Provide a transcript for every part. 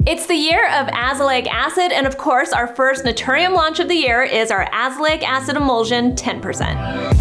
It's the year of azelaic acid, and of course, our first Naturium launch of the year is our Azelaic Acid Emulsion 10%.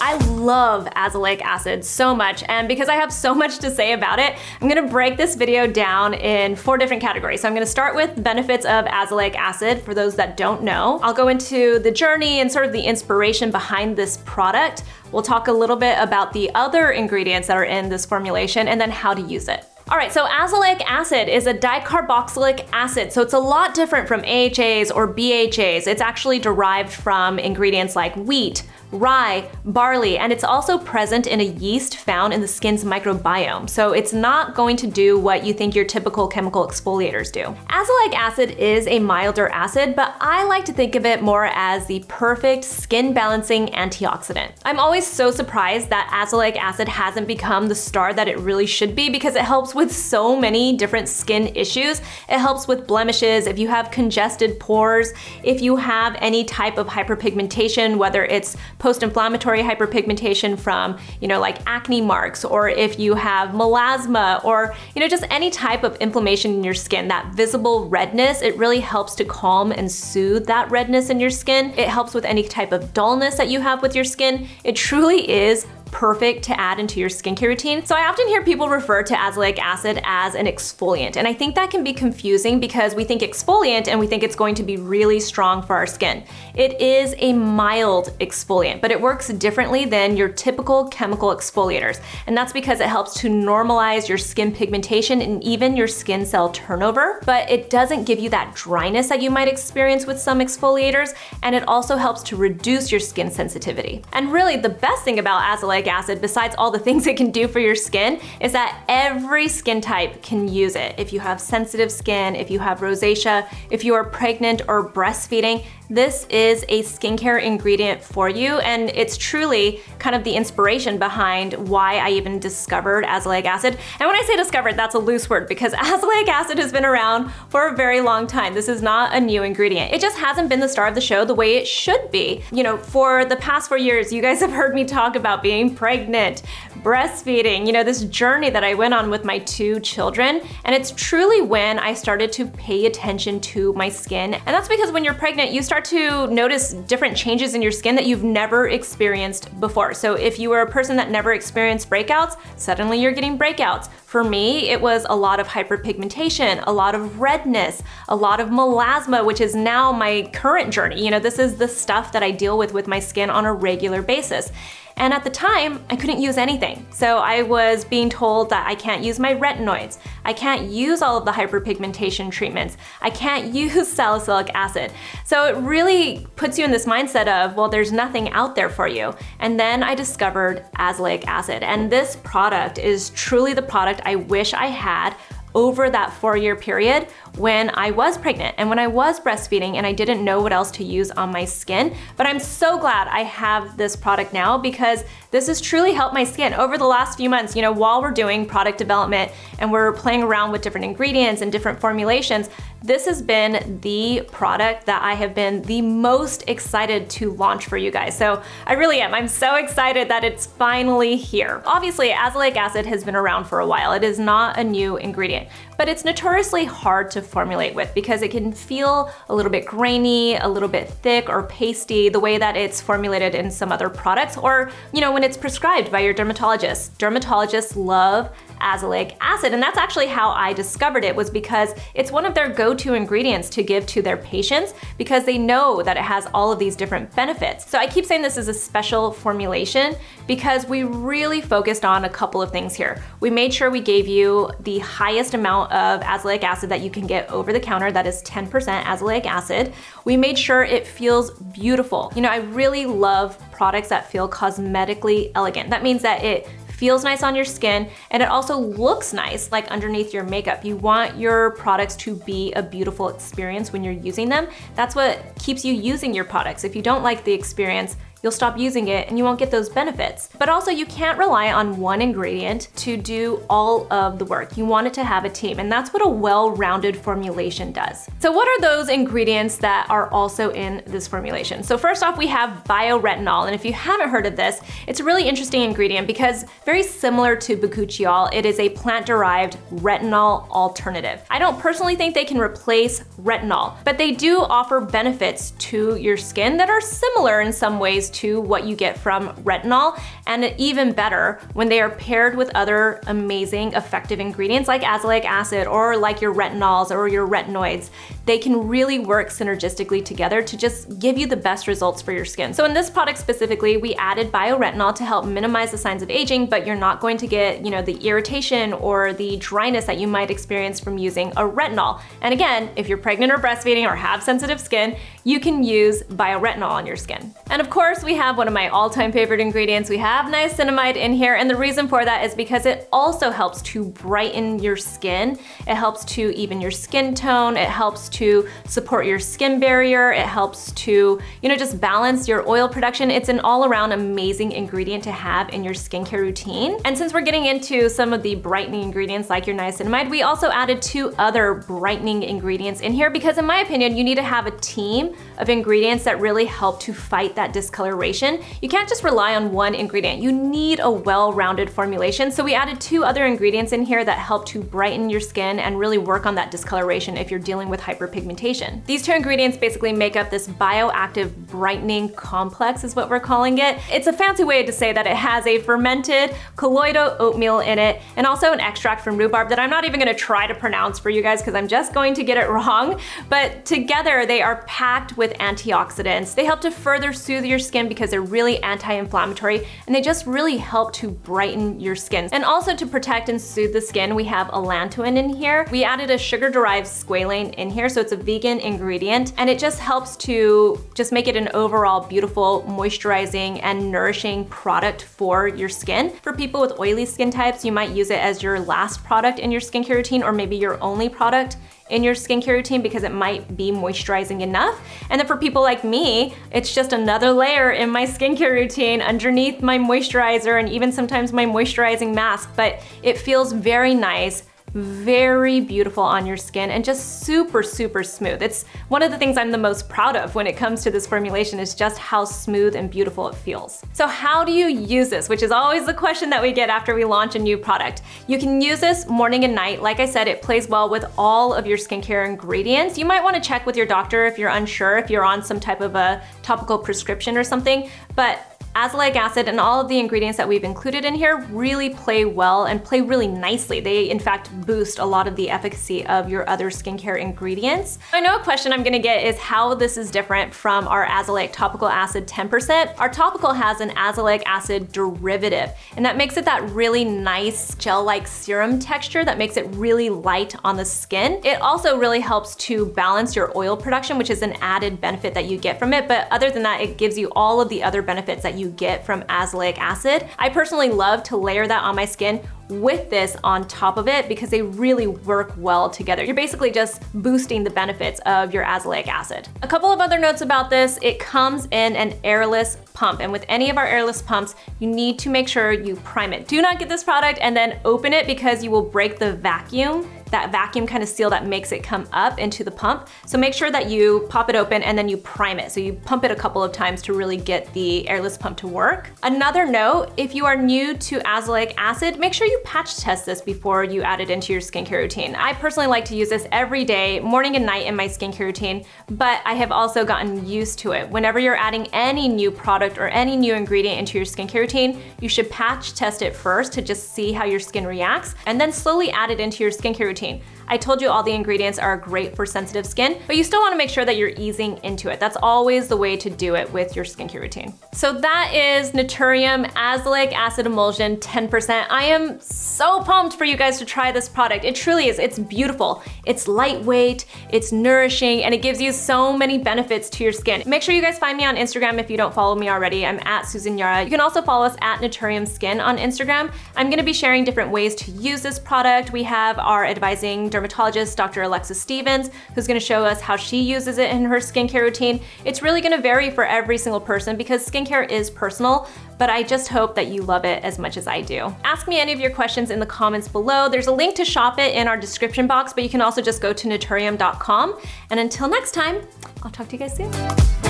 I love azelaic acid so much, and because I have so much to say about it, I'm gonna break this video down in 4 different categories. So I'm gonna start with the benefits of azelaic acid for those that don't know. I'll go into the journey and sort of the inspiration behind this product. We'll talk a little bit about the other ingredients that are in this formulation and then how to use it. All right, so azelaic acid is a dicarboxylic acid, so it's a lot different from AHAs or BHAs. It's actually derived from ingredients like wheat, rye, barley, and it's also present in a yeast found in the skin's microbiome. So it's not going to do what you think your typical chemical exfoliators do. Azelaic acid is a milder acid, but I like to think of it more as the perfect skin balancing antioxidant. I'm always so surprised that azelaic acid hasn't become the star that it really should be because it helps with so many different skin issues. It helps with blemishes, if you have congested pores, if you have any type of hyperpigmentation, whether it's post-inflammatory hyperpigmentation from, like acne marks, or if you have melasma, or, just any type of inflammation in your skin, that visible redness, it really helps to calm and soothe that redness in your skin. It helps with any type of dullness that you have with your skin. It truly is perfect to add into your skincare routine. So I often hear people refer to azelaic acid as an exfoliant, and I think that can be confusing because we think exfoliant and we think it's going to be really strong for our skin. It is a mild exfoliant, but it works differently than your typical chemical exfoliators, and that's because it helps to normalize your skin pigmentation and even your skin cell turnover, but it doesn't give you that dryness that you might experience with some exfoliators, and it also helps to reduce your skin sensitivity. And really the best thing about azelaic acid, besides all the things it can do for your skin, is that every skin type can use it. If you have sensitive skin, if you have rosacea, if you are pregnant or breastfeeding, this is a skincare ingredient for you, and it's truly kind of the inspiration behind why I even discovered azelaic acid. And when I say discovered, that's a loose word because azelaic acid has been around for a very long time. This is not a new ingredient. It just hasn't been the star of the show the way it should be. For the past 4 years, you guys have heard me talk about being pregnant, breastfeeding, this journey that I went on with my 2 children, and it's truly when I started to pay attention to my skin. And that's because when you're pregnant, you start to notice different changes in your skin that you've never experienced before. So if you were a person that never experienced breakouts, suddenly you're getting breakouts. For me, it was a lot of hyperpigmentation, a lot of redness, a lot of melasma, which is now my current journey. This is the stuff that I deal with my skin on a regular basis. And at the time, I couldn't use anything. So I was being told that I can't use my retinoids. I can't use all of the hyperpigmentation treatments. I can't use salicylic acid. So it really puts you in this mindset of, well, there's nothing out there for you. And then I discovered azelaic acid. And this product is truly the product I wish I had over that 4-year period when I was pregnant and when I was breastfeeding and I didn't know what else to use on my skin. But I'm so glad I have this product now because this has truly helped my skin. Over the last few months, while we're doing product development and we're playing around with different ingredients and different formulations, this has been the product that I have been the most excited to launch for you guys. So I really am. I'm so excited that it's finally here. Obviously, azelaic acid has been around for a while. It is not a new ingredient, but it's notoriously hard to formulate with because it can feel a little bit grainy, a little bit thick or pasty, the way that it's formulated in some other products, or when it's prescribed by your dermatologist. Dermatologists love azelaic acid, and that's actually how I discovered it, was because it's one of their go-to ingredients to give to their patients because they know that it has all of these different benefits. So I keep saying this is a special formulation because we really focused on a couple of things here. We made sure we gave you the highest amount of azelaic acid that you can get over the counter, that is 10% azelaic acid. We made sure it feels beautiful. I really love products that feel cosmetically elegant. That means that it feels nice on your skin, and it also looks nice, like underneath your makeup. You want your products to be a beautiful experience when you're using them. That's what keeps you using your products. If you don't like the experience, you'll stop using it and you won't get those benefits. But also you can't rely on one ingredient to do all of the work. You want it to have a team, and that's what a well-rounded formulation does. So what are those ingredients that are also in this formulation? So first off, we have Bioretinol, and if you haven't heard of this, it's a really interesting ingredient because very similar to bakuchiol, it is a plant-derived retinol alternative. I don't personally think they can replace retinol, but they do offer benefits to your skin that are similar in some ways to what you get from retinol, and even better when they are paired with other amazing effective ingredients like azelaic acid or like your retinols or your retinoids. They can really work synergistically together to just give you the best results for your skin. So in this product specifically, we added bioretinol to help minimize the signs of aging, but you're not going to get, the irritation or the dryness that you might experience from using a retinol. And again, if you're pregnant or breastfeeding or have sensitive skin, you can use bioretinol on your skin. And of course, we have one of my all-time favorite ingredients. We have niacinamide in here, and the reason for that is because it also helps to brighten your skin. It helps to even your skin tone. It helps to support your skin barrier. It helps to, just balance your oil production. It's an all-around amazing ingredient to have in your skincare routine. And since we're getting into some of the brightening ingredients like your niacinamide, we also added 2 other brightening ingredients in here because in my opinion, you need to have a team of ingredients that really help to fight that discoloration. You can't just rely on one ingredient. You need a well-rounded formulation. So we added 2 other ingredients in here that help to brighten your skin and really work on that discoloration if you're dealing with hyperpigmentation. These 2 ingredients basically make up this bioactive brightening complex is what we're calling it. It's a fancy way to say that it has a fermented colloidal oatmeal in it and also an extract from rhubarb that I'm not even gonna try to pronounce for you guys because I'm just going to get it wrong. But together they are packed with antioxidants. They help to further soothe your skin because they're really anti-inflammatory and they just really help to brighten your skin. And also to protect and soothe the skin, we have allantoin in here. We added a sugar-derived squalane in here, so it's a vegan ingredient, and it just helps to just make it an overall beautiful, moisturizing, and nourishing product for your skin. For people with oily skin types, you might use it as your last product in your skincare routine or maybe your only product in your skincare routine because it might be moisturizing enough. And then for people like me, it's just another layer in my skincare routine underneath my moisturizer and even sometimes my moisturizing mask, but it feels very nice, very beautiful on your skin and just super, super smooth. It's one of the things I'm the most proud of when it comes to this formulation is just how smooth and beautiful it feels. So how do you use this? Which is always the question that we get after we launch a new product. You can use this morning and night. Like I said, it plays well with all of your skincare ingredients. You might want to check with your doctor if you're unsure, if you're on some type of a topical prescription or something, but azelaic acid and all of the ingredients that we've included in here really play well and play really nicely. They in fact boost a lot of the efficacy of your other skincare ingredients. I know a question I'm gonna get is how this is different from our azelaic topical acid 10%. Our topical has an azelaic acid derivative, and that makes it that really nice gel-like serum texture that makes it really light on the skin. It also really helps to balance your oil production, which is an added benefit that you get from it, but other than that, it gives you all of the other benefits that you get from azelaic acid. I personally love to layer that on my skin with this on top of it because they really work well together. You're basically just boosting the benefits of your azelaic acid. A couple of other notes about this, it comes in an airless pump, and with any of our airless pumps, you need to make sure you prime it. Do not get this product and then open it because you will break the vacuum, that vacuum kind of seal that makes it come up into the pump. So make sure that you pop it open and then you prime it. So you pump it a couple of times to really get the airless pump to work. Another note, if you are new to azelaic acid, make sure you patch test this before you add it into your skincare routine. I personally like to use this every day, morning and night in my skincare routine, but I have also gotten used to it. Whenever you're adding any new product or any new ingredient into your skincare routine, you should patch test it first to just see how your skin reacts and then slowly add it into your skincare routine. I told you all the ingredients are great for sensitive skin, but you still want to make sure that you're easing into it. That's always the way to do it with your skincare routine. So that is NATURIUM Azelaic Acid Emulsion 10%. I am so pumped for you guys to try this product. It truly is. It's beautiful. It's lightweight, it's nourishing, and it gives you so many benefits to your skin. Make sure you guys find me on Instagram if you don't follow me already. I'm at Susan Yara. You can also follow us at NATURIUM Skin on Instagram. I'm gonna be sharing different ways to use this product. We have our advice moisturizing dermatologist, Dr. Alexis Stevens, who's gonna show us how she uses it in her skincare routine. It's really gonna vary for every single person because skincare is personal, but I just hope that you love it as much as I do. Ask me any of your questions in the comments below. There's a link to shop it in our description box, but you can also just go to naturium.com. And until next time, I'll talk to you guys soon.